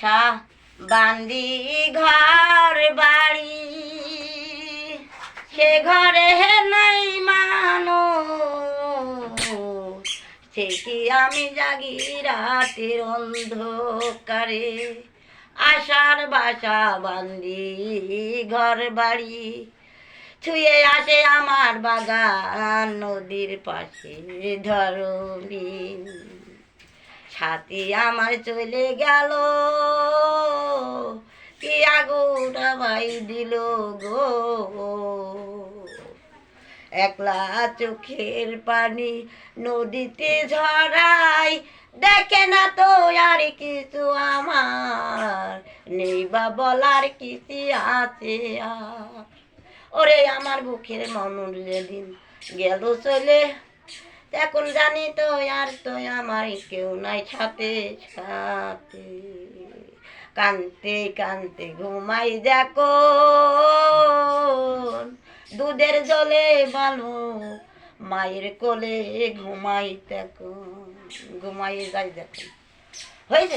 বাসা বান্দি ঘর বাড়ি, সে ঘরে নাই মানুষ, সে কি আমি জাগি রাতের অন্ধকারে। আশার বাসা বান্দি ঘর বাড়ি, ছুঁয়ে আসে আমার বাগান নদীর পাশে ধরণী। সাথী আমার চলে গেল, কি আগুন আমায় দিল গো। একলা চোখের পানি নদীতে ঝরাই, দেখে না তো আর কিছু আমার, নেই বা বলার কিছু আছে আর। ওরে আমার বুকের মানুষ যেদিন গেল চলে, এখন জানি তো আর তো আমার কেউ নাই সাথে সাথে। কানতে কানতে ঘুমাই যখন, দুধের জলে ভালো মায়ের কোলে ঘুমাই তখন, ঘুমাই যাই যখন। হয়েছে।